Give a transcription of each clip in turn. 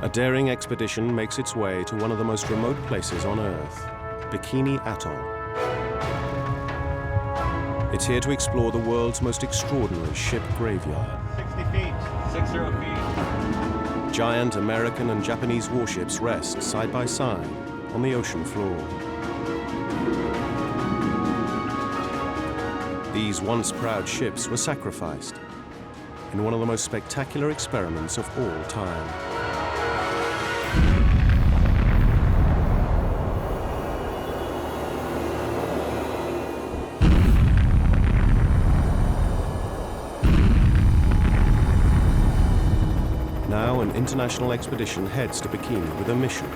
A daring expedition makes its way to one of the most remote places on Earth, Bikini Atoll. It's here to explore the world's most extraordinary ship graveyard. 60 feet, 60 feet. Giant American and Japanese warships rest side by side on the ocean floor. These once proud ships were sacrificed in one of the most spectacular experiments of all time. Now an international expedition heads to Bikini with a mission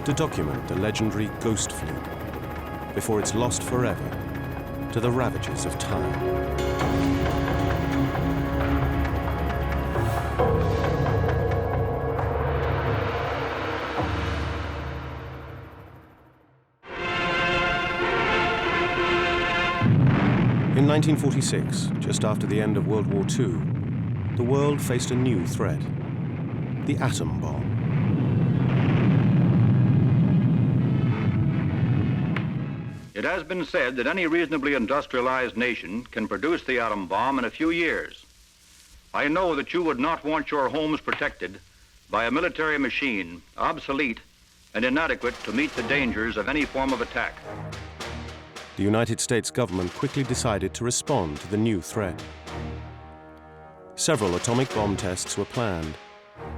to document the legendary Ghost Fleet before it's lost forever to the ravages of time. In 1946, just after the end of World War II, the world faced a new threat, the atom bomb. It has been said that any reasonably industrialized nation can produce the atom bomb in a few years. I know that you would not want your homes protected by a military machine obsolete and inadequate to meet the dangers of any form of attack. The United States government quickly decided to respond to the new threat. Several atomic bomb tests were planned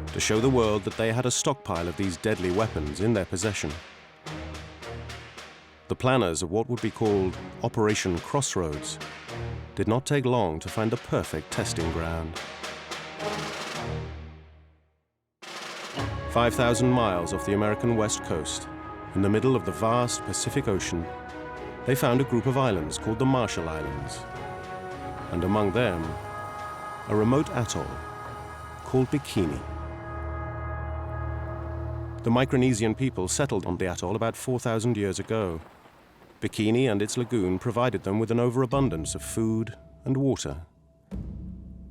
to show the world that they had a stockpile of these deadly weapons in their possession. The planners of what would be called Operation Crossroads did not take long to find the perfect testing ground. 5,000 miles off the American west coast, in the middle of the vast Pacific Ocean, they found a group of islands called the Marshall Islands, and among them, a remote atoll called Bikini. The Micronesian people settled on the atoll about 4,000 years ago. Bikini and its lagoon provided them with an overabundance of food and water.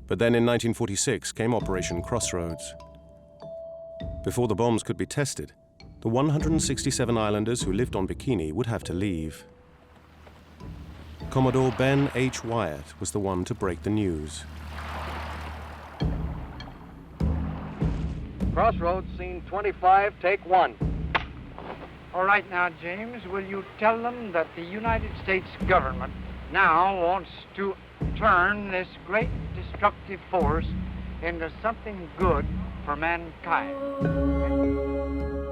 But then in 1946 came Operation Crossroads. Before the bombs could be tested, the 167 islanders who lived on Bikini would have to leave. Commodore Ben H. Wyatt was the one to break the news. Crossroads, scene 25, take 1. All right now, James, will you tell them that the United States government now wants to turn this great destructive force into something good for mankind?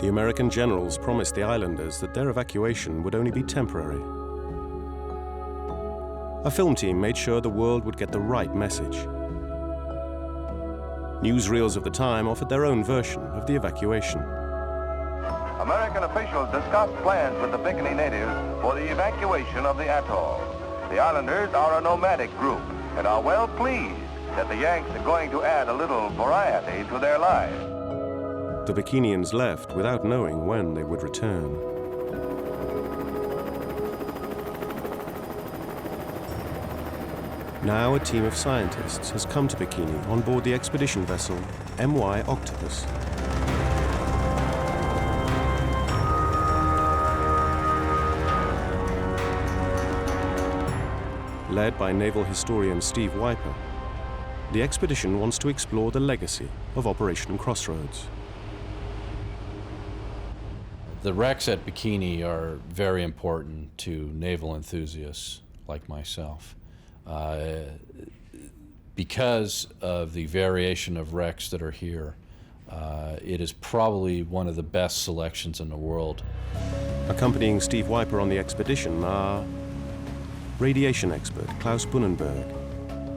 The American generals promised the islanders that their evacuation would only be temporary. A film team made sure the world would get the right message. Newsreels of the time offered their own version of the evacuation. American officials discussed plans with the Bikini natives for the evacuation of the atoll. The islanders are a nomadic group and are well pleased that the Yanks are going to add a little variety to their lives. The Bikinians left without knowing when they would return. Now a team of scientists has come to Bikini on board the expedition vessel MY Octopus. Led by naval historian Steve Wiper, the expedition wants to explore the legacy of Operation Crossroads. The wrecks at Bikini are very important to naval enthusiasts like myself. Because of the variation of wrecks that are here, it is probably one of the best selections in the world. Accompanying Steve Wiper on the expedition are radiation expert Klaus Bunnenberg,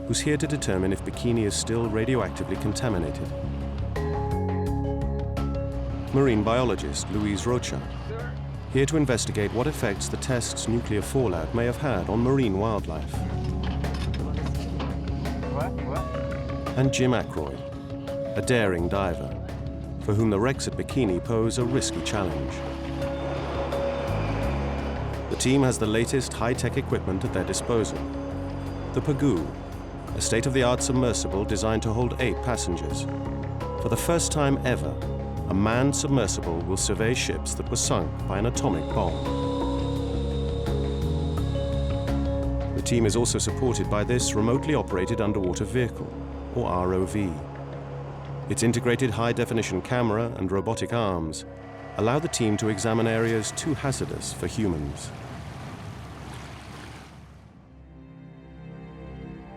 who's here to determine if Bikini is still radioactively contaminated. Marine biologist Louise Rocha, here to investigate what effects the test's nuclear fallout may have had on marine wildlife. And Jim Ackroyd, a daring diver, for whom the wrecks at Bikini pose a risky challenge. The team has the latest high-tech equipment at their disposal. The Pagoo, a state-of-the-art submersible designed to hold 8 passengers. For the first time ever, a manned submersible will survey ships that were sunk by an atomic bomb. The team is also supported by this remotely operated underwater vehicle, or ROV. Its integrated high-definition camera and robotic arms allow the team to examine areas too hazardous for humans.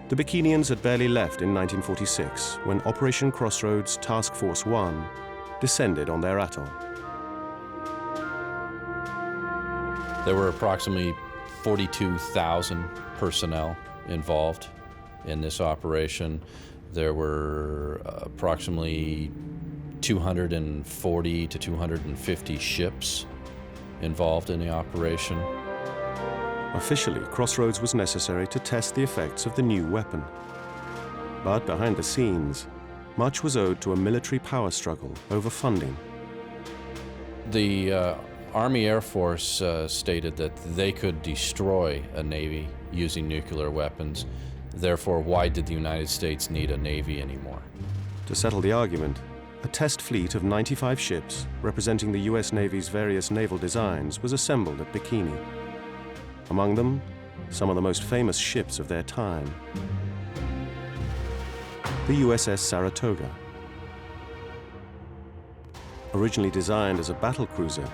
The Bikinians had barely left in 1946 when Operation Crossroads Task Force 1 descended on their atoll. There were approximately 42,000 personnel involved in this operation. There were approximately 240 to 250 ships involved in the operation. Officially, Crossroads was necessary to test the effects of the new weapon. But behind the scenes, much was owed to a military power struggle over funding. The Army Air Force stated that they could destroy a Navy using nuclear weapons. Therefore, why did the United States need a Navy anymore? To settle the argument, a test fleet of 95 ships representing the US Navy's various naval designs was assembled at Bikini. Among them, some of the most famous ships of their time. The USS Saratoga. Originally designed as a battle cruiser,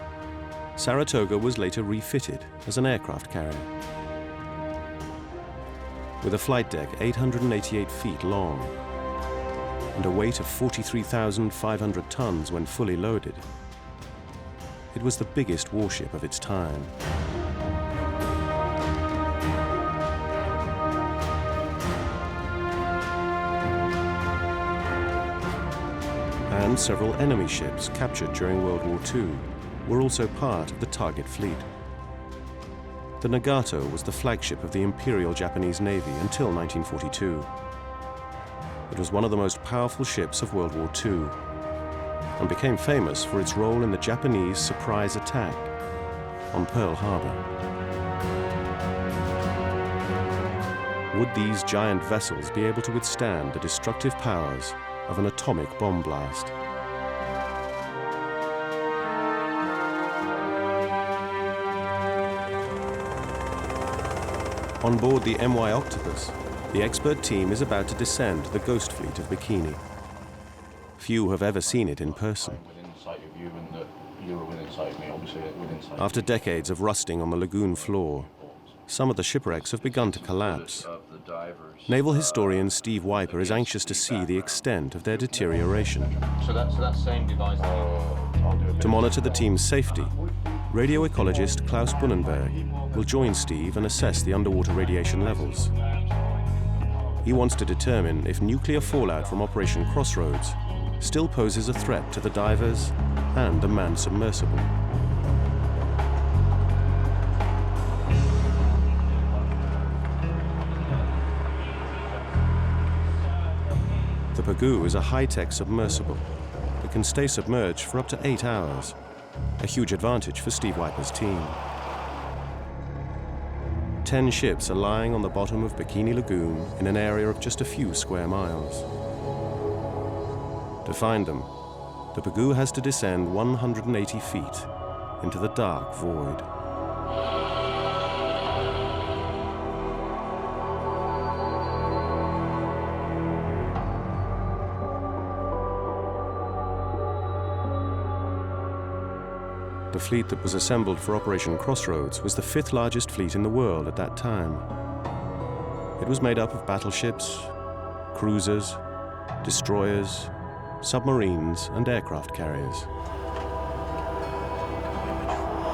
Saratoga was later refitted as an aircraft carrier. With a flight deck 888 feet long and a weight of 43,500 tons when fully loaded, it was the biggest warship of its time. And several enemy ships captured during World War II were also part of the target fleet. The Nagato was the flagship of the Imperial Japanese Navy until 1942. It was one of the most powerful ships of World War II and became famous for its role in the Japanese surprise attack on Pearl Harbor. Would these giant vessels be able to withstand the destructive powers of an atomic bomb blast? On board the MY Octopus, the expert team is about to descend the ghost fleet of Bikini. Few have ever seen it in person. After decades of rusting on the lagoon floor, some of the shipwrecks have begun to collapse. Naval historian Steve Wiper is anxious to see the extent of their deterioration. To monitor the team's safety, radio ecologist Klaus Bunnenberg will join Steve and assess the underwater radiation levels. He wants to determine if nuclear fallout from Operation Crossroads still poses a threat to the divers and a manned submersible. The Pagoo is a high-tech submersible that can stay submerged for up to 8 hours, a huge advantage for Steve Wiper's team. 10 ships are lying on the bottom of Bikini Lagoon in an area of just a few square miles. To find them, the Pagoo has to descend 180 feet into the dark void. The fleet that was assembled for Operation Crossroads was the 5th largest fleet in the world at that time. It was made up of battleships, cruisers, destroyers, submarines, and aircraft carriers.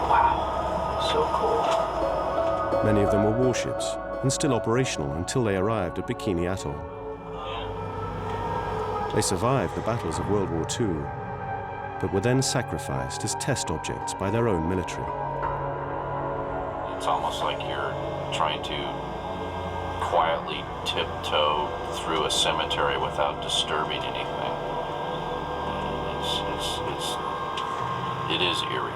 Wow, so cool. Many of them were warships and still operational until they arrived at Bikini Atoll. They survived the battles of World War II, but were then sacrificed as test objects by their own military. It's almost like you're trying to quietly tiptoe through a cemetery without disturbing anything. It is eerie.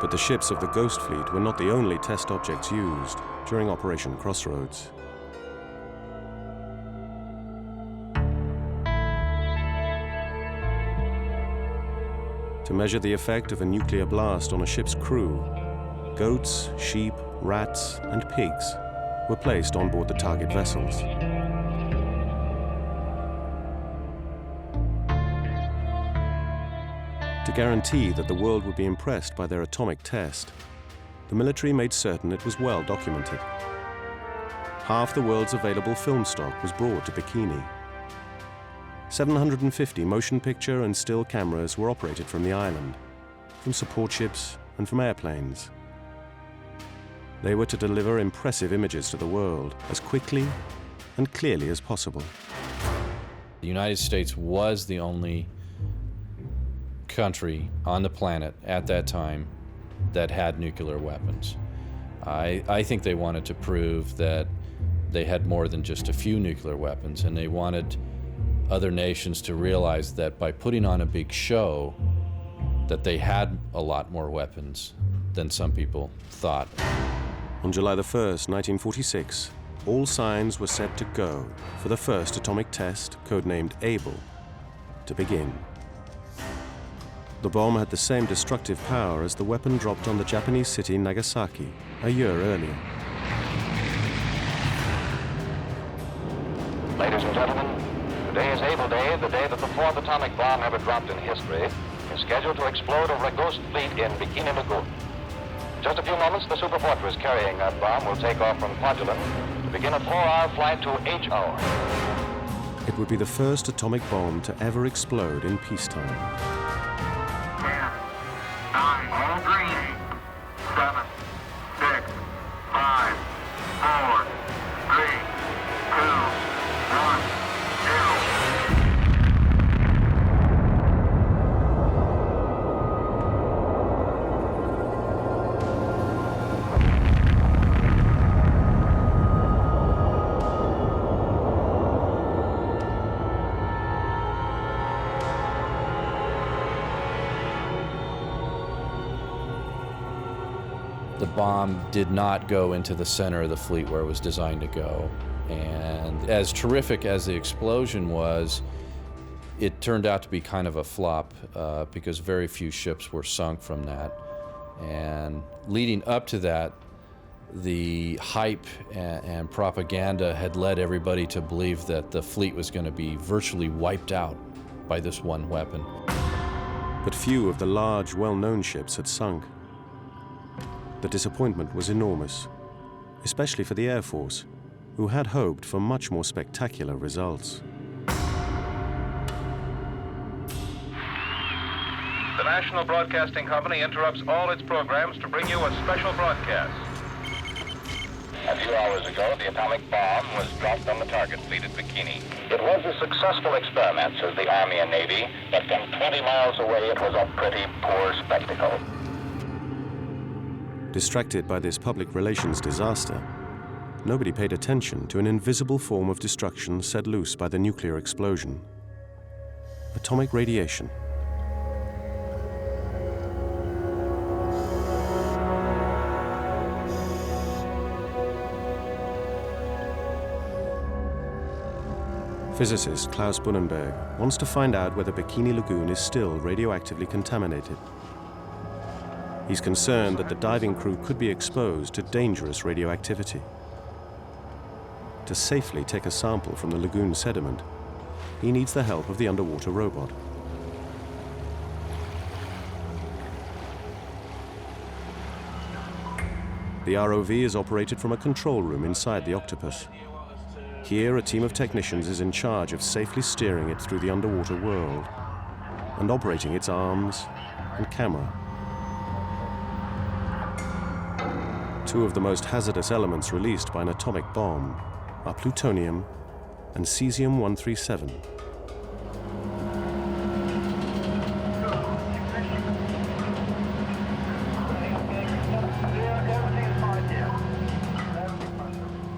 But the ships of the Ghost Fleet were not the only test objects used during Operation Crossroads. To measure the effect of a nuclear blast on a ship's crew, goats, sheep, rats, and pigs were placed on board the target vessels. To guarantee that the world would be impressed by their atomic test, the military made certain it was well documented. Half the world's available film stock was brought to Bikini. 750 motion picture and still cameras were operated from the island, from support ships and from airplanes. They were to deliver impressive images to the world as quickly and clearly as possible. The United States was the only country on the planet at that time that had nuclear weapons. I think they wanted to prove that they had more than just a few nuclear weapons, and they wanted other nations to realize that by putting on a big show, that they had a lot more weapons than some people thought. On July the 1st, 1946, all signs were set to go for the first atomic test, codenamed Able, to begin. The bomb had the same destructive power as the weapon dropped on the Japanese city Nagasaki a year earlier. Ladies and gentlemen, today is Able Day, the day that the fourth atomic bomb ever dropped in history is scheduled to explode over a ghost fleet in Bikini Lagoon. In just a few moments, the superfortress carrying that bomb will take off from Kwajalein to begin a 4-hour flight to H-hour. It would be the first atomic bomb to ever explode in peacetime. 10, 9, all green, 7, 6, 5, 4, 3, 2, 1, 0. The bomb did not go into the center of the fleet where it was designed to go. And as terrific as the explosion was, it turned out to be kind of a flop because very few ships were sunk from that. And leading up to that, the hype and propaganda had led everybody to believe that the fleet was going to be virtually wiped out by this one weapon. But few of the large, well-known ships had sunk. The disappointment was enormous, especially for the Air Force, who had hoped for much more spectacular results. The National Broadcasting Company interrupts all its programs to bring you a special broadcast. A few hours ago, the atomic bomb was dropped on the target fleet at Bikini. It was a successful experiment, says the Army and Navy, but from 20 miles away, it was a pretty poor spectacle. Distracted by this public relations disaster, nobody paid attention to an invisible form of destruction set loose by the nuclear explosion: atomic radiation. Physicist Klaus Bunnenberg wants to find out whether Bikini Lagoon is still radioactively contaminated. He's concerned that the diving crew could be exposed to dangerous radioactivity. To safely take a sample from the lagoon sediment, he needs the help of the underwater robot. The ROV is operated from a control room inside the octopus. Here, a team of technicians is in charge of safely steering it through the underwater world and operating its arms and camera. Two of the most hazardous elements released by an atomic bomb are plutonium and cesium-137.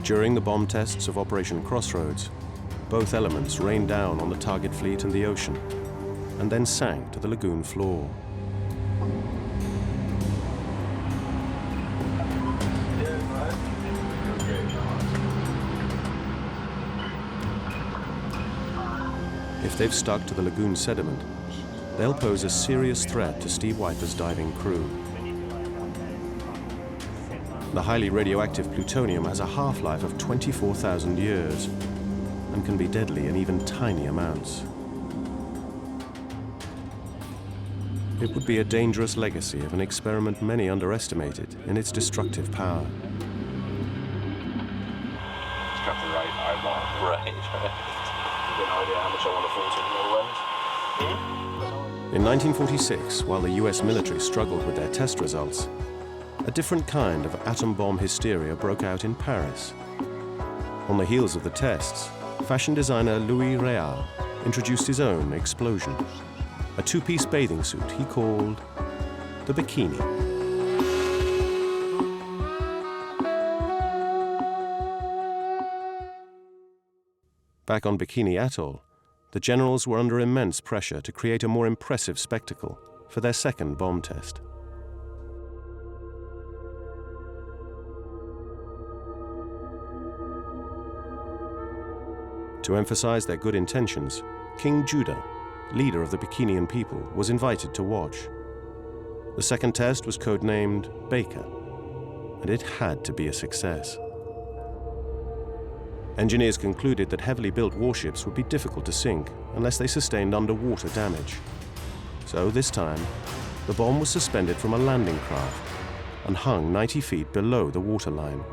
During the bomb tests of Operation Crossroads, both elements rained down on the target fleet and the ocean, and then sank to the lagoon floor. If they've stuck to the lagoon sediment, they'll pose a serious threat to Steve Weiper's diving crew. The highly radioactive plutonium has a half-life of 24,000 years and can be deadly in even tiny amounts. It would be a dangerous legacy of an experiment many underestimated in its destructive power. It's got the right eyeball. Right. You've got no idea how much I want to force in the other end. In 1946, while the US military struggled with their test results, a different kind of atom bomb hysteria broke out in Paris. On the heels of the tests, fashion designer Louis Réal introduced his own explosion, a two-piece bathing suit he called the Bikini. Back on Bikini Atoll, the generals were under immense pressure to create a more impressive spectacle for their second bomb test. To emphasize their good intentions, King Judah, leader of the Bikinian people, was invited to watch. The second test was codenamed Baker, and it had to be a success. Engineers concluded that heavily built warships would be difficult to sink unless they sustained underwater damage. So this time, the bomb was suspended from a landing craft and hung 90 feet below the waterline.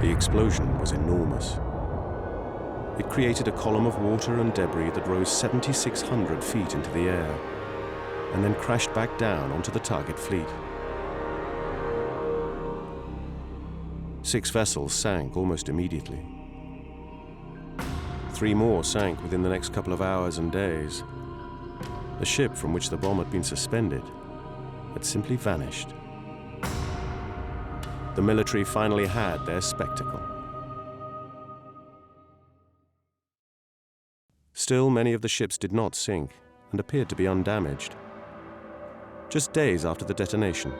The explosion was enormous. It created a column of water and debris that rose 7,600 feet into the air and then crashed back down onto the target fleet. 6 vessels sank almost immediately. 3 more sank within the next couple of hours and days. The ship from which the bomb had been suspended had simply vanished. The military finally had their spectacle. Still, many of the ships did not sink and appeared to be undamaged. Just days after the detonation,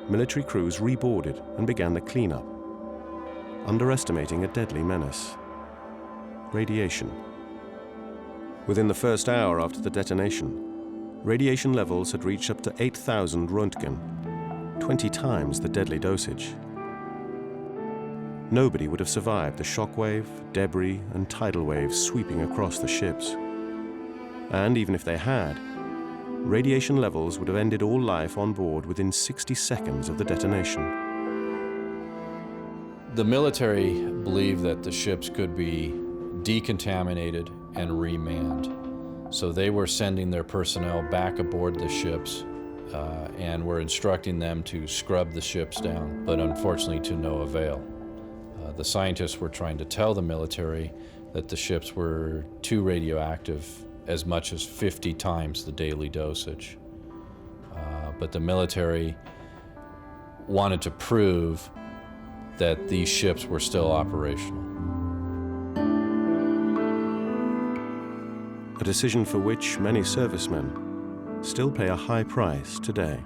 military crews reboarded and began the cleanup, underestimating a deadly menace: radiation. Within the first hour after the detonation, radiation levels had reached up to 8,000 Roentgen, 20 times the deadly dosage. Nobody would have survived the shockwave, debris, and tidal waves sweeping across the ships. And even if they had, radiation levels would have ended all life on board within 60 seconds of the detonation. The military believed that the ships could be decontaminated and remanned. So they were sending their personnel back aboard the ships and were instructing them to scrub the ships down, but unfortunately to no avail. The scientists were trying to tell the military that the ships were too radioactive, as much as 50 times the daily dosage. But the military wanted to prove that these ships were still operational. A decision for which many servicemen still pay a high price today.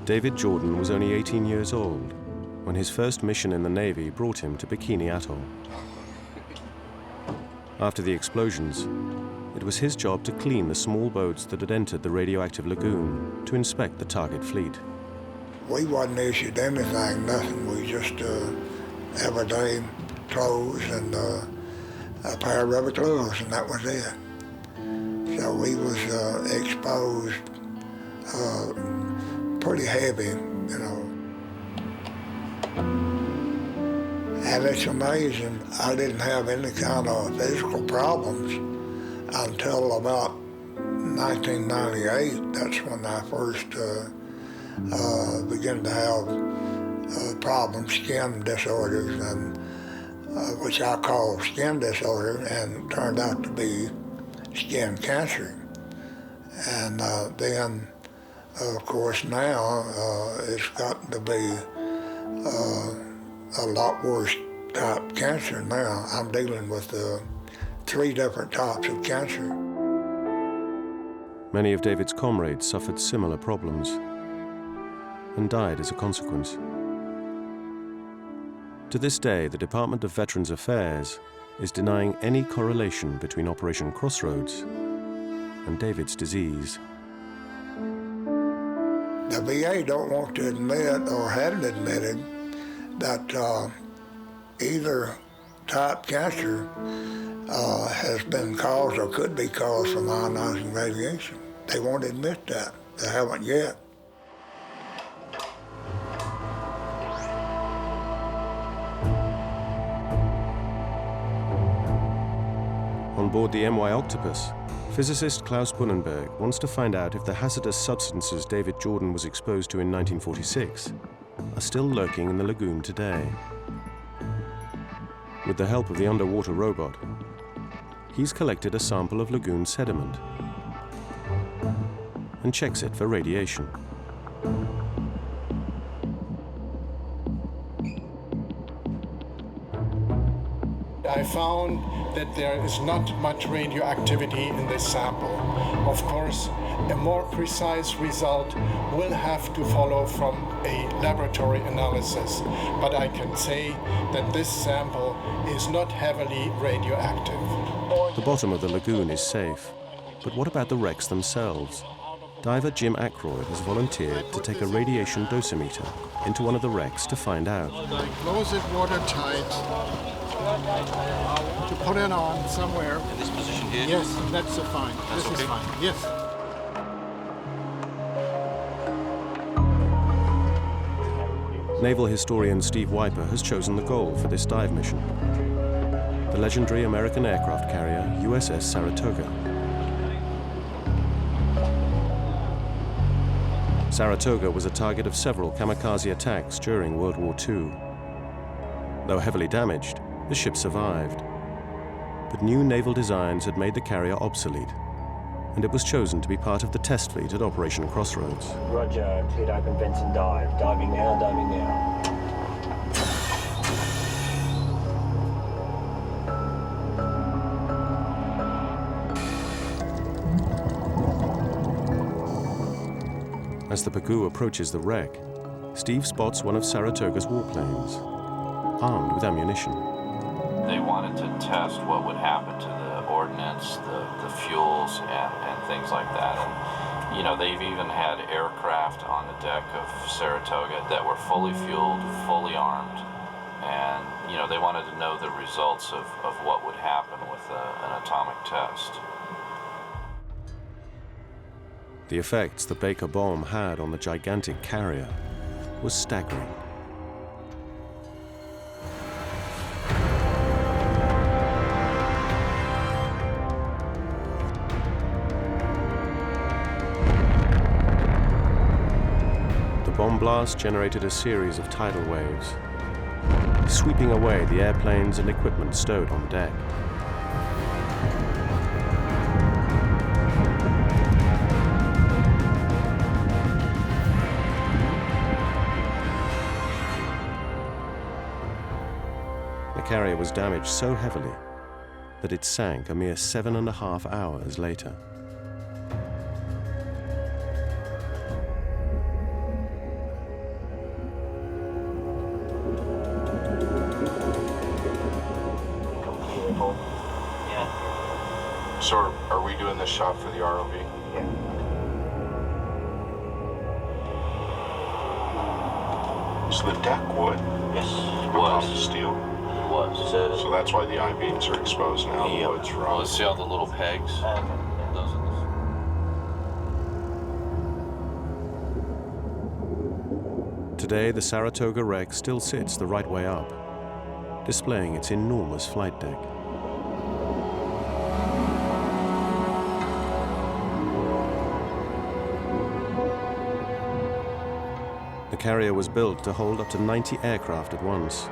David Jordan was only 18 years old when his first mission in the Navy brought him to Bikini Atoll. After the explosions, it was his job to clean the small boats that had entered the radioactive lagoon to inspect the target fleet. We wasn't issued anything, nothing. We just everyday clothes and a pair of rubber gloves, and that was it. So we was exposed pretty heavy, you know. And it's amazing, I didn't have any kind of physical problems until about 1998. That's when I first began to have problems, skin disorders, and which I call skin disorder, and it turned out to be skin cancer. And then, of course, now it's gotten to be a lot worse type cancer now. I'm dealing with 3 different types of cancer. Many of David's comrades suffered similar problems and died as a consequence. To this day, the Department of Veterans Affairs is denying any correlation between Operation Crossroads and David's disease. The VA don't want to admit, or hadn't admitted, that either type cancer has been caused or could be caused from ionizing radiation. They won't admit that. They haven't yet. On board the MY Octopus, physicist Klaus Bunnenberg wants to find out if the hazardous substances David Jordan was exposed to in 1946 are still lurking in the lagoon today. With the help of the underwater robot, he's collected a sample of lagoon sediment and checks it for radiation. I found that there is not much radioactivity in this sample. Of course, a more precise result will have to follow from a laboratory analysis, but I can say that this sample is not heavily radioactive. The bottom of the lagoon is safe, but what about the wrecks themselves? Diver Jim Ackroyd has volunteered to take a radiation dosimeter into one of the wrecks to find out. Close it watertight. To put it on somewhere. In this position here? Yes, that's fine. That's this is fine. Yes. Naval historian Steve Wiper has chosen the goal for this dive mission: the legendary American aircraft carrier USS Saratoga. Saratoga was a target of several kamikaze attacks during World War II. Though heavily damaged, the ship survived. But new naval designs had made the carrier obsolete, and it was chosen to be part of the test fleet at Operation Crossroads. Roger, cleared open vents and dive. Diving now, diving now. As the Pagoo approaches the wreck, Steve spots one of Saratoga's warplanes, armed with ammunition. They wanted to test what would happen to the ordnance, the fuels, and things like that. And, you know, they've even had aircraft on the deck of Saratoga that were fully fueled, fully armed. And, you know, they wanted to know the results of what would happen with an atomic test. The effects the Baker bomb had on the gigantic carrier was staggering. The bomb blast generated a series of tidal waves, sweeping away the airplanes and equipment stowed on deck. The carrier was damaged so heavily that it sank a mere 7.5 hours later. So are we doing this shot for the ROV? Yeah. So the deck wood? Yes. Was steel? It was. So that's why the I-beams are exposed now. Yeah. The wood's Well, raw. let's see all the little pegs. Those are Today, the Saratoga wreck still sits the right way up, displaying its enormous flight deck. The carrier was built to hold up to 90 aircraft at once.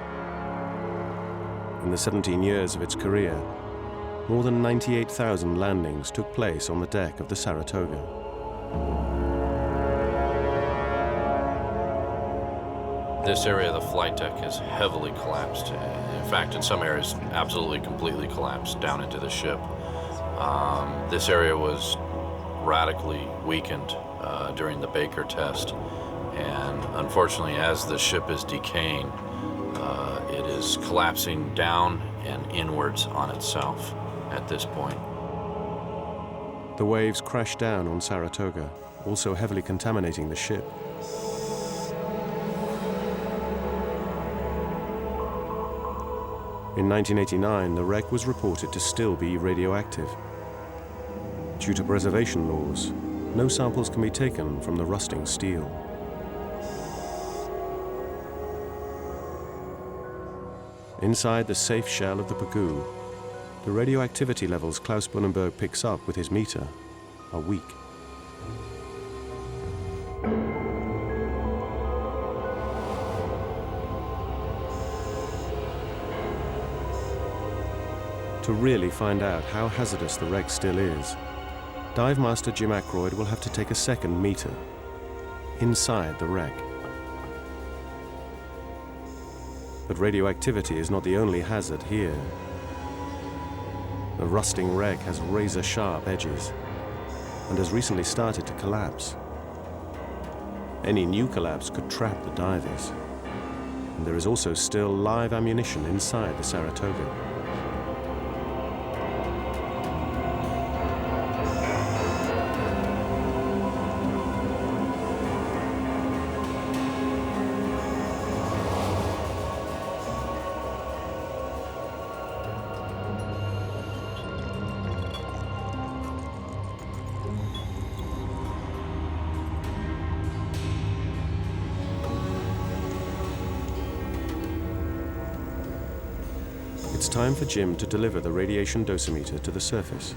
In the 17 years of its career, more than 98,000 landings took place on the deck of the Saratoga. This area of the flight deck is heavily collapsed. In fact, in some areas, absolutely completely collapsed down into the ship. This area was radically weakened during the Baker test. And unfortunately, as the ship is decaying, it is collapsing down and inwards on itself at this point. The waves crashed down on Saratoga, also heavily contaminating the ship. In 1989, the wreck was reported to still be radioactive. Due to preservation laws, no samples can be taken from the rusting steel. Inside the safe shell of the Pagoo, the radioactivity levels Klaus Bunnenberg picks up with his meter are weak. To really find out how hazardous the wreck still is, dive master Jim Ackroyd will have to take a second meter inside the wreck. But radioactivity is not the only hazard here. The rusting wreck has razor-sharp edges and has recently started to collapse. Any new collapse could trap the divers. And there is also still live ammunition inside the Saratoga. It's time for Jim to deliver the radiation dosimeter to the surface.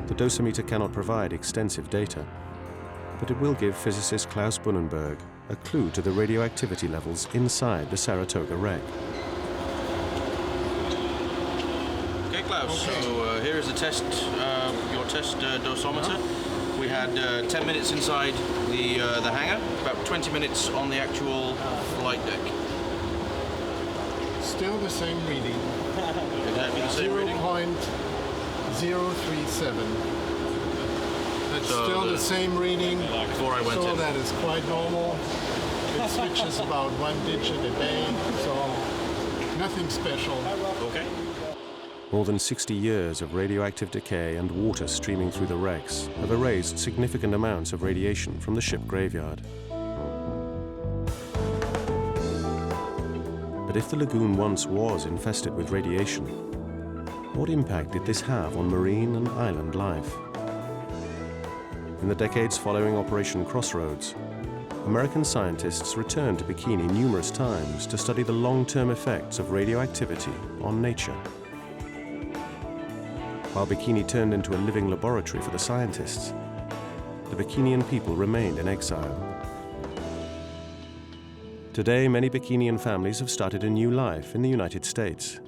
The dosimeter cannot provide extensive data, but it will give physicist Klaus Bunnenberg a clue to the radioactivity levels inside the Saratoga wreck. Okay, Klaus, so here is the test, your test dosimeter. We had 10 minutes inside the hangar, about 20 minutes on the actual flight deck. Still the same reading. Exactly the same reading? 0.037. That's So still the same reading. Before I went so in. that is quite normal. It switches about 1 digit a day, so nothing special. Okay. More than 60 years of radioactive decay and water streaming through the wrecks have erased significant amounts of radiation from the ship graveyard. But if the lagoon once was infested with radiation, what impact did this have on marine and island life? In the decades following Operation Crossroads, American scientists returned to Bikini numerous times to study the long-term effects of radioactivity on nature. While Bikini turned into a living laboratory for the scientists, the Bikinian people remained in exile. Today, many Bikinian families have started a new life in the United States.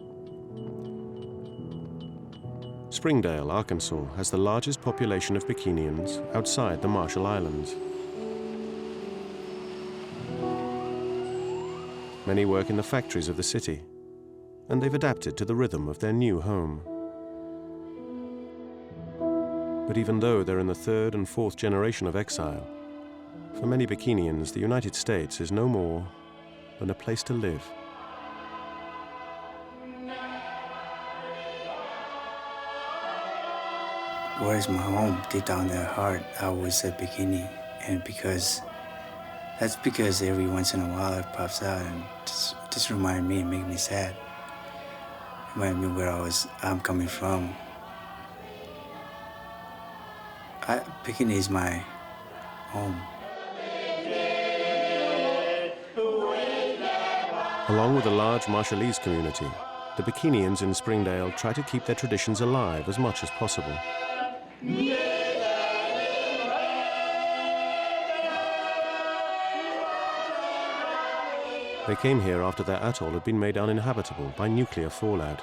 Springdale, Arkansas, has the largest population of Bikinians outside the Marshall Islands. Many work in the factories of the city, and they've adapted to the rhythm of their new home. But even though they're in the third and fourth generation of exile, for many Bikinians, the United States is no more than a place to live. Where's my home? Deep down in their heart, I always said Bikini, and that's because every once in a while it pops out and just remind me and make me sad. Remind me where I'm coming from. Bikini is my home. Along with a large Marshallese community, the Bikinians in Springdale try to keep their traditions alive as much as possible. They came here after their atoll had been made uninhabitable by nuclear fallout.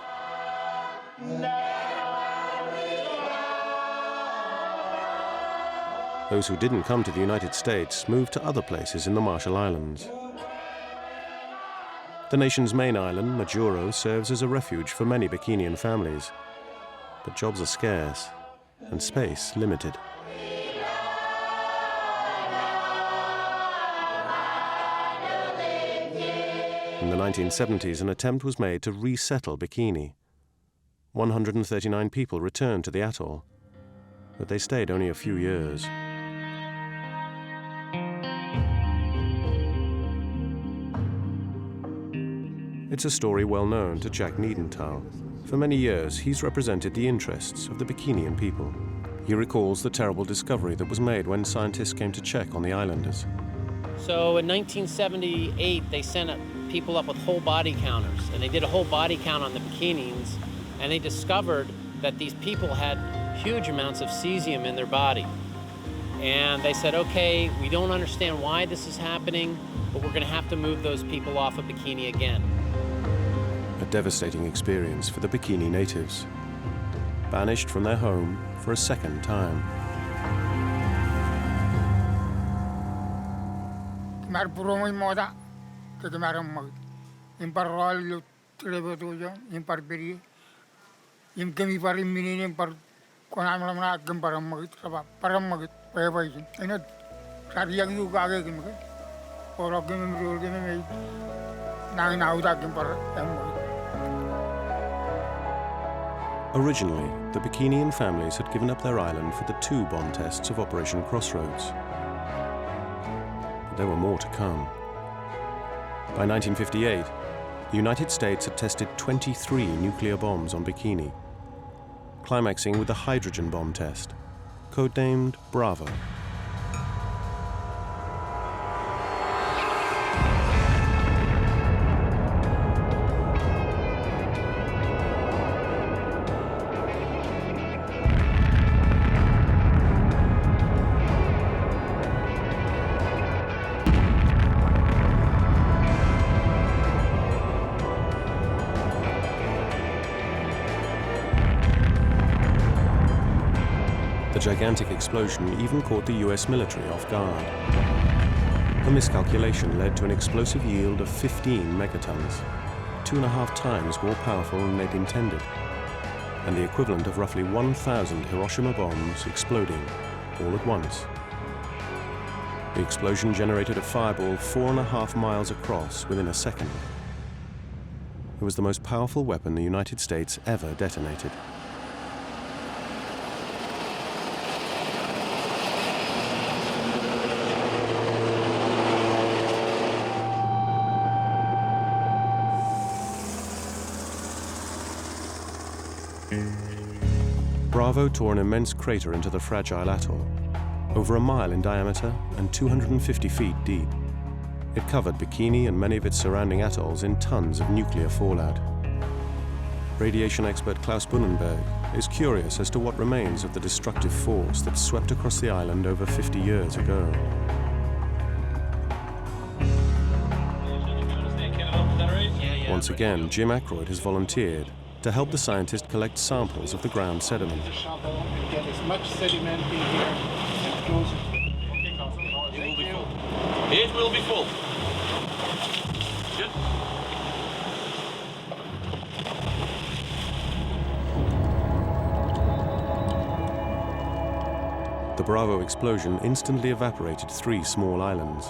Those who didn't come to the United States moved to other places in the Marshall Islands. The nation's main island, Majuro, serves as a refuge for many Bikinian families. But jobs are scarce and space limited. In the 1970s, an attempt was made to resettle Bikini. 139 people returned to the atoll, but they stayed only a few years. It's a story well known to Jack Niedenthal. For many years, he's represented the interests of the Bikinian people. He recalls the terrible discovery that was made when scientists came to check on the islanders. So in 1978, they sent people up with whole body counters, and they did a whole body count on the Bikinians, and they discovered that these people had huge amounts of cesium in their body. And they said, okay, we don't understand why this is happening, but we're going to have to move those people off of Bikini again. A devastating experience for the Bikini natives, banished from their home for a second time. Originally, the Bikinian families had given up their island for the 2 bomb tests of Operation Crossroads. But there were more to come. By 1958, the United States had tested 23 nuclear bombs on Bikini, climaxing with the hydrogen bomb test, codenamed Bravo. The gigantic explosion even caught the US military off guard. A miscalculation led to an explosive yield of 15 megatons, 2.5 times more powerful than they'd intended, and the equivalent of roughly 1,000 Hiroshima bombs exploding all at once. The explosion generated a fireball 4.5 miles across within a second. It was the most powerful weapon the United States ever detonated. Bravo tore an immense crater into the fragile atoll, over 1 mile in diameter and 250 feet deep. It covered Bikini and many of its surrounding atolls in tons of nuclear fallout. Radiation expert Klaus Bunnenberg is curious as to what remains of the destructive force that swept across the island over 50 years ago. Once again, Jim Aykroyd has volunteered to help the scientist collect samples of the ground sediment. Get as much sediment in here and close it. It will be full. It will be full. Good. The Bravo explosion instantly evaporated 3 small islands.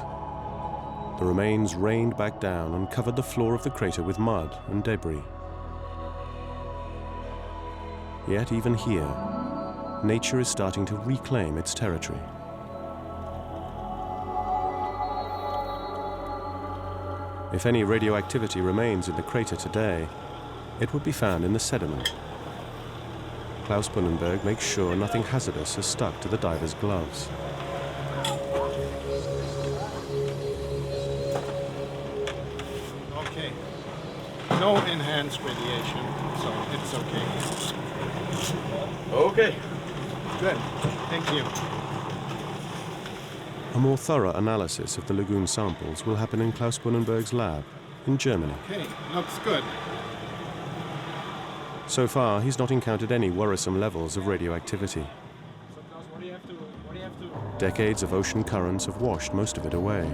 The remains rained back down and covered the floor of the crater with mud and debris. Yet even here, nature is starting to reclaim its territory. If any radioactivity remains in the crater today, it would be found in the sediment. Klaus Bunnenberg makes sure nothing hazardous has stuck to the diver's gloves. Okay. No enhanced radiation, so it's okay. Okay. Good. Thank you. A more thorough analysis of the lagoon samples will happen in Klaus Bunnenberg's lab in Germany. Okay, looks good. So far, he's not encountered any worrisome levels of radioactivity. Decades of ocean currents have washed most of it away.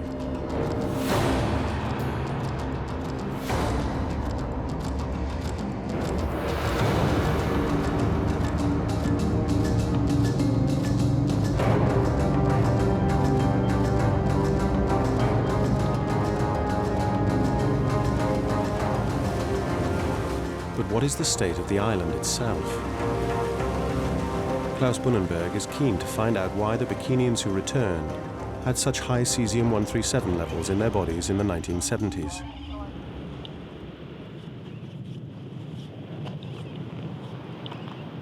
What is the state of the island itself? Klaus Bunnenberg is keen to find out why the Bikinians who returned had such high cesium-137 levels in their bodies in the 1970s.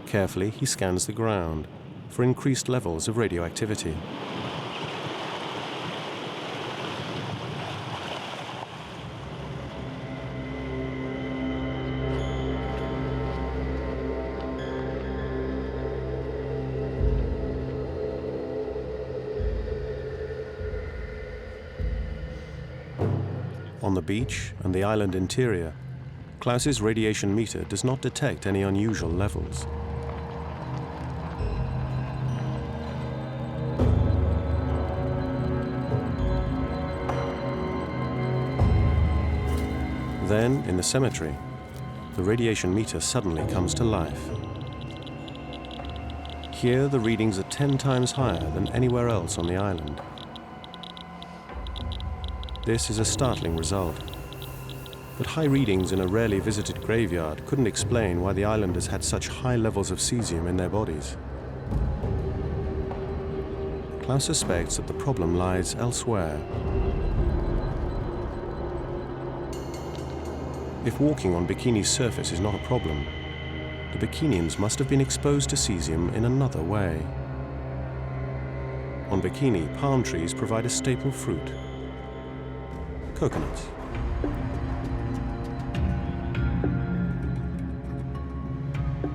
Carefully, he scans the ground for increased levels of radioactivity. On the beach and the island interior, Klaus's radiation meter does not detect any unusual levels. Then, in the cemetery, the radiation meter suddenly comes to life. Here, the readings are 10 times higher than anywhere else on the island. This is a startling result. But high readings in a rarely visited graveyard couldn't explain why the islanders had such high levels of cesium in their bodies. Klaus suspects that the problem lies elsewhere. If walking on Bikini's surface is not a problem, the Bikinians must have been exposed to cesium in another way. On Bikini, palm trees provide a staple fruit: coconuts.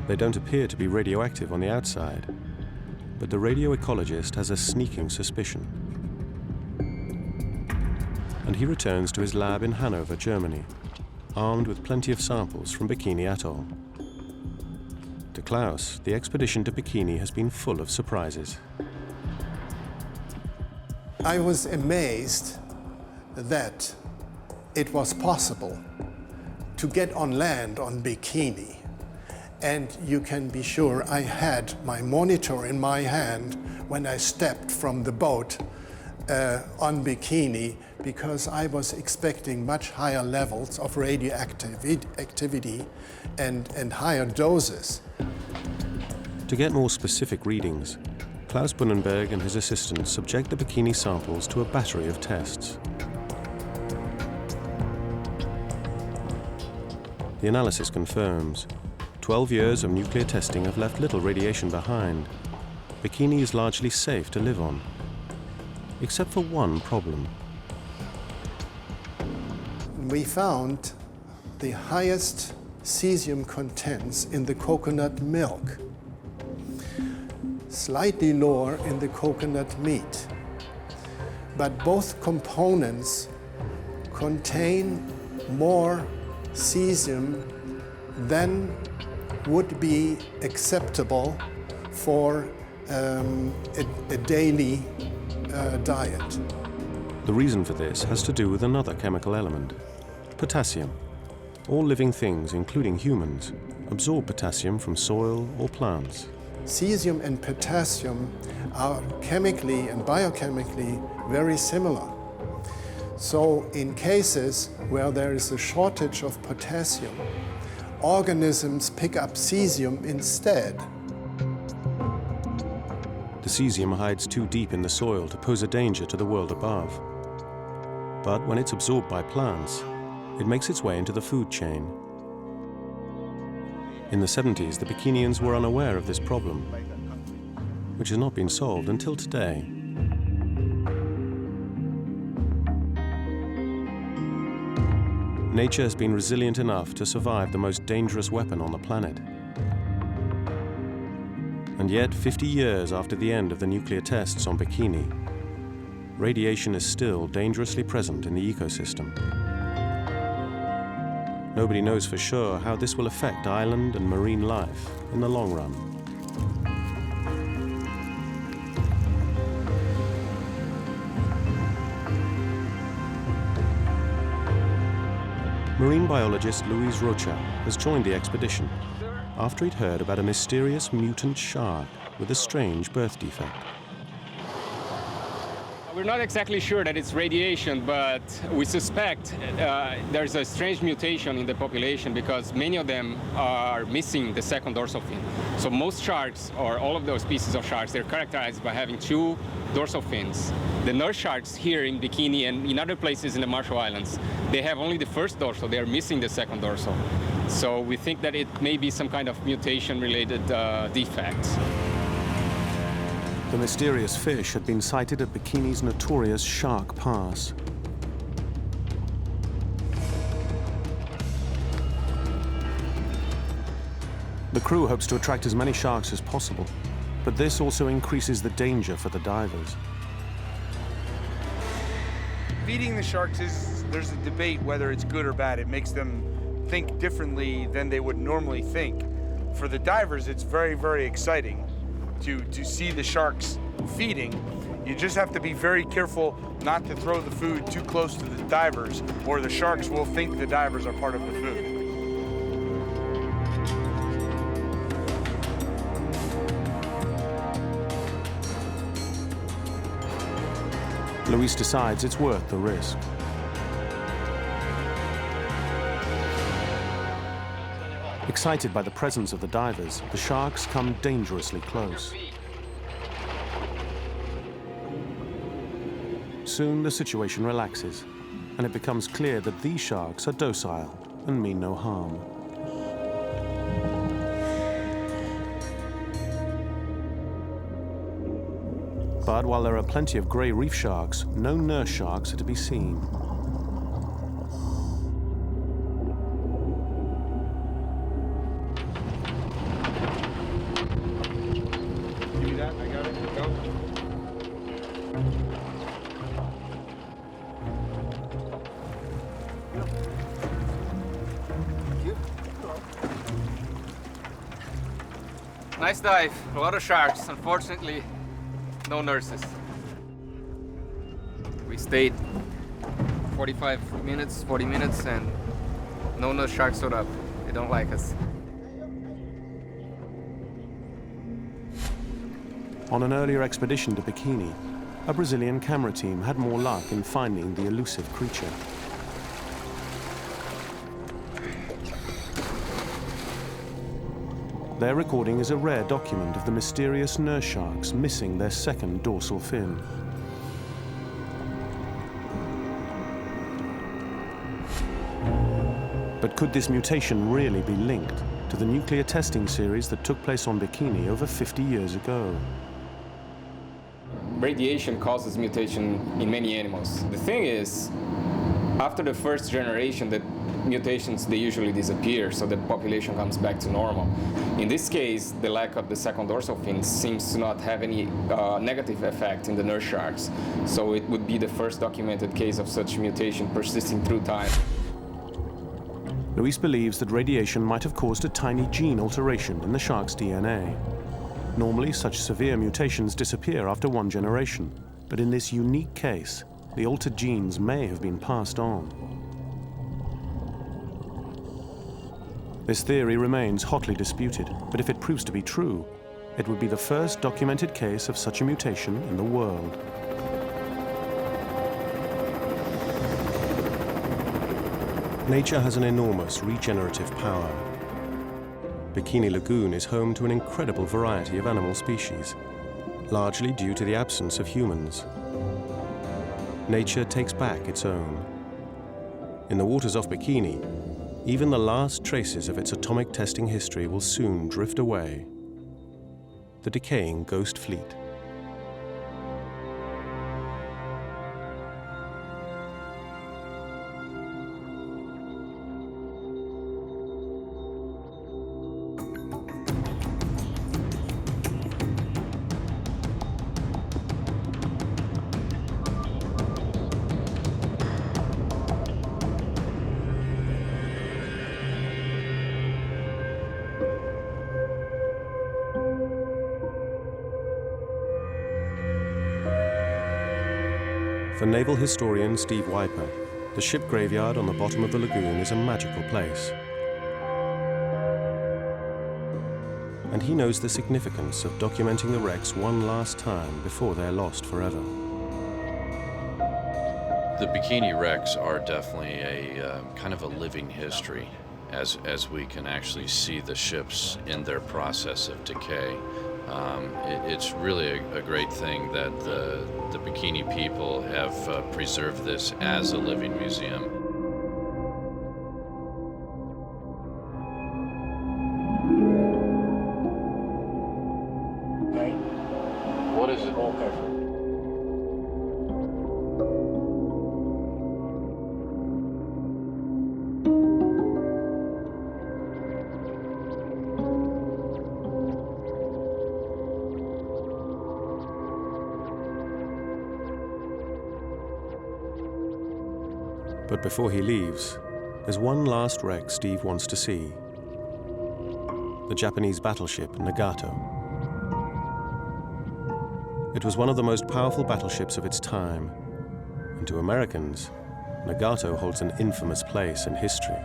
They don't appear to be radioactive on the outside, but the radioecologist has a sneaking suspicion. And he returns to his lab in Hanover, Germany, armed with plenty of samples from Bikini Atoll. To Klaus, the expedition to Bikini has been full of surprises. I was amazed that it was possible to get on land on Bikini. And you can be sure I had my monitor in my hand when I stepped from the boat on Bikini, because I was expecting much higher levels of radioactivity and higher doses. To get more specific readings, Klaus Bunnenberg and his assistants subject the Bikini samples to a battery of tests. The analysis confirms 12 years of nuclear testing have left little radiation behind. Bikini is largely safe to live on, except for one problem. We found the highest cesium contents in the coconut milk, slightly lower in the coconut meat. But both components contain more cesium than would be acceptable for a daily diet. The reason for this has to do with another chemical element: potassium. All living things, including humans, absorb potassium from soil or plants. Cesium and potassium are chemically and biochemically very similar. So in cases where there is a shortage of potassium, organisms pick up cesium instead. The cesium hides too deep in the soil to pose a danger to the world above. But when it's absorbed by plants, it makes its way into the food chain. In the 70s, the Bikinians were unaware of this problem, which has not been solved until today. Nature has been resilient enough to survive the most dangerous weapon on the planet. And yet, 50 years after the end of the nuclear tests on Bikini, radiation is still dangerously present in the ecosystem. Nobody knows for sure how this will affect island and marine life in the long run. Marine biologist Luis Rocha has joined the expedition after he'd heard about a mysterious mutant shark with a strange birth defect. We're not exactly sure that it's radiation, but we suspect there's a strange mutation in the population because many of them are missing the second dorsal fin. So most sharks, or all of those species of sharks, they're characterized by having two dorsal fins. The nurse sharks here in Bikini and in other places in the Marshall Islands, they have only the first dorsal, they're missing the second dorsal. So we think that it may be some kind of mutation-related defect. The mysterious fish had been sighted at Bikini's notorious Shark Pass. The crew hopes to attract as many sharks as possible, but this also increases the danger for the divers. Feeding the sharks there's a debate whether it's good or bad. It makes them think differently than they would normally think. For the divers, it's very, very exciting to see the sharks feeding. You just have to be very careful not to throw the food too close to the divers, or the sharks will think the divers are part of the food. Luis decides it's worth the risk. Excited by the presence of the divers, the sharks come dangerously close. Soon the situation relaxes, and it becomes clear that these sharks are docile and mean no harm. But while there are plenty of grey reef sharks, no nurse sharks are to be seen. Nice dive, a lot of sharks. Unfortunately, no nurses. We stayed 40 minutes, and no nurse sharks showed up. They don't like us. On an earlier expedition to Bikini, a Brazilian camera team had more luck in finding the elusive creature. Their recording is a rare document of the mysterious nurse sharks missing their second dorsal fin. But could this mutation really be linked to the nuclear testing series that took place on Bikini over 50 years ago? Radiation causes mutation in many animals. The thing is, after the first generation, the mutations, they usually disappear, so the population comes back to normal. In this case, the lack of the second dorsal fin seems to not have any negative effect in the nurse sharks, so it would be the first documented case of such mutation persisting through time. Luis believes that radiation might have caused a tiny gene alteration in the shark's DNA. Normally, such severe mutations disappear after one generation, but in this unique case, the altered genes may have been passed on. This theory remains hotly disputed, but if it proves to be true, it would be the first documented case of such a mutation in the world. Nature has an enormous regenerative power. Bikini Lagoon is home to an incredible variety of animal species, largely due to the absence of humans. Nature takes back its own. In the waters off Bikini, even the last traces of its atomic testing history will soon drift away. The decaying ghost fleet. For naval historian Steve Wiper, the ship graveyard on the bottom of the lagoon is a magical place. And he knows the significance of documenting the wrecks one last time before they're lost forever. The Bikini wrecks are definitely a kind of a living history as we can actually see the ships in their process of decay. It's really a great thing that the Bikini people have preserved this as a living museum. What is it? But before he leaves, there's one last wreck Steve wants to see. The Japanese battleship Nagato. It was one of the most powerful battleships of its time, and to Americans, Nagato holds an infamous place in history.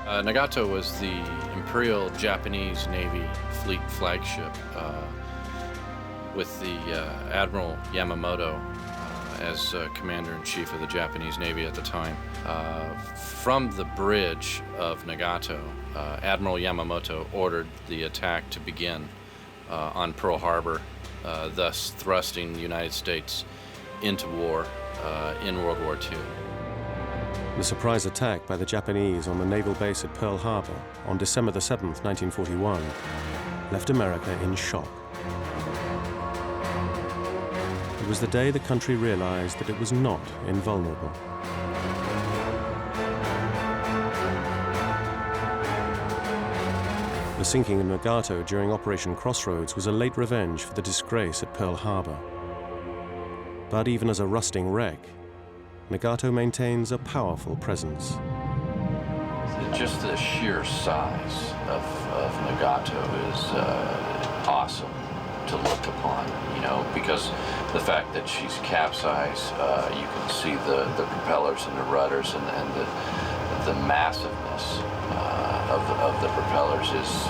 Nagato was the Imperial Japanese Navy fleet flagship with the Admiral Yamamoto as commander-in-chief of the Japanese Navy at the time. From the bridge of Nagato, Admiral Yamamoto ordered the attack to begin on Pearl Harbor, thus thrusting the United States into war in World War II. The surprise attack by the Japanese on the naval base at Pearl Harbor on December the 7th, 1941, left America in shock. It was the day the country realized that it was not invulnerable. The sinking of Nagato during Operation Crossroads was a late revenge for the disgrace at Pearl Harbor. But even as a rusting wreck, Nagato maintains a powerful presence. Just the sheer size of Nagato is awesome to look upon, you know, because the fact that she's capsized, you can see the propellers and the rudders and the massiveness of the propellers is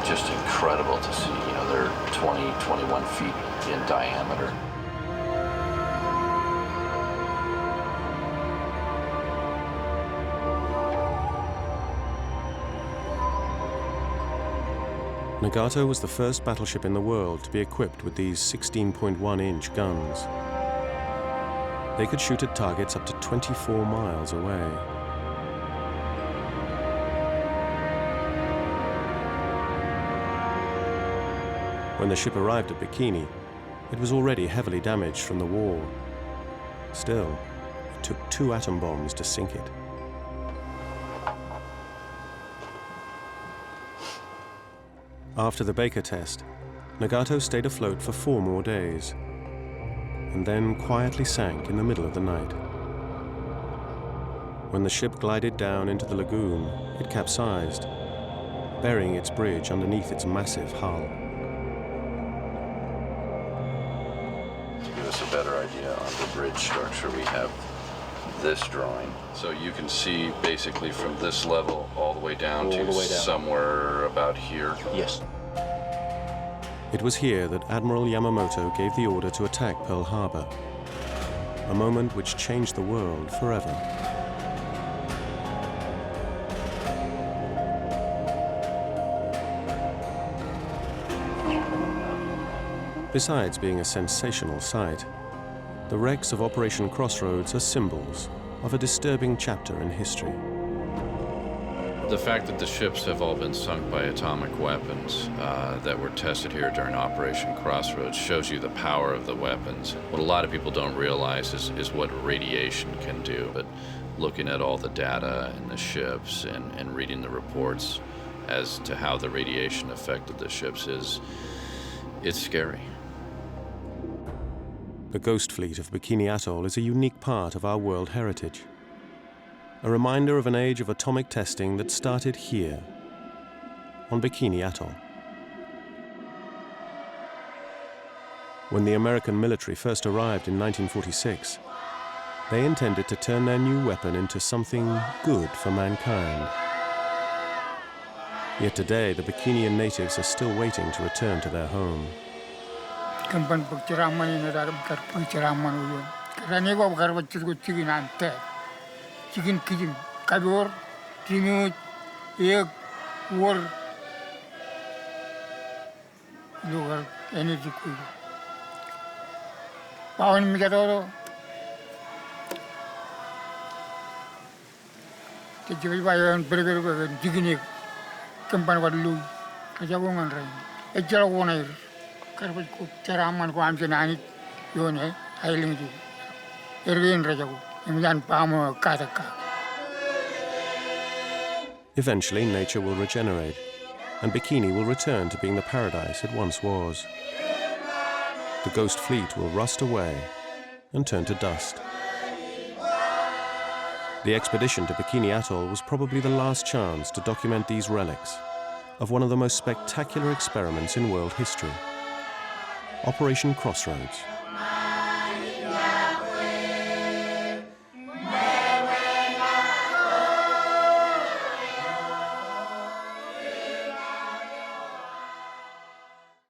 just incredible to see. You know, they're 21 feet in diameter. Nagato was the first battleship in the world to be equipped with these 16.1-inch guns. They could shoot at targets up to 24 miles away. When the ship arrived at Bikini, it was already heavily damaged from the war. Still, it took 2 atom bombs to sink it. After the Baker test, Nagato stayed afloat for 4 more days, and then quietly sank in the middle of the night. When the ship glided down into the lagoon, it capsized, burying its bridge underneath its massive hull. To give us a better idea on the bridge structure, we have this drawing. So you can see basically from this level all the way down to somewhere about here. Yes. It was here that Admiral Yamamoto gave the order to attack Pearl Harbor, a moment which changed the world forever. Besides being a sensational sight, the wrecks of Operation Crossroads are symbols of a disturbing chapter in history. The fact that the ships have all been sunk by atomic weapons that were tested here during Operation Crossroads shows you the power of the weapons. What a lot of people don't realize is what radiation can do. But looking at all the data and the ships and reading the reports as to how the radiation affected the ships it's scary. The ghost fleet of Bikini Atoll is a unique part of our world heritage. A reminder of an age of atomic testing that started here, on Bikini Atoll. When the American military first arrived in 1946, they intended to turn their new weapon into something good for mankind. Yet today, the Bikinian natives are still waiting to return to their home. Chicken kitchen, kador, timut, egg, war, local energy cool. Pawan mikadoro. The Jewish bayan burger chicken company what lu. Kajagongan rai. Ejala wona karbaj ko charaman ko am jenani yone hailing ju. Erwin rajago. Eventually, nature will regenerate, and Bikini will return to being the paradise it once was. The ghost fleet will rust away and turn to dust. The expedition to Bikini Atoll was probably the last chance to document these relics of one of the most spectacular experiments in world history, Operation Crossroads.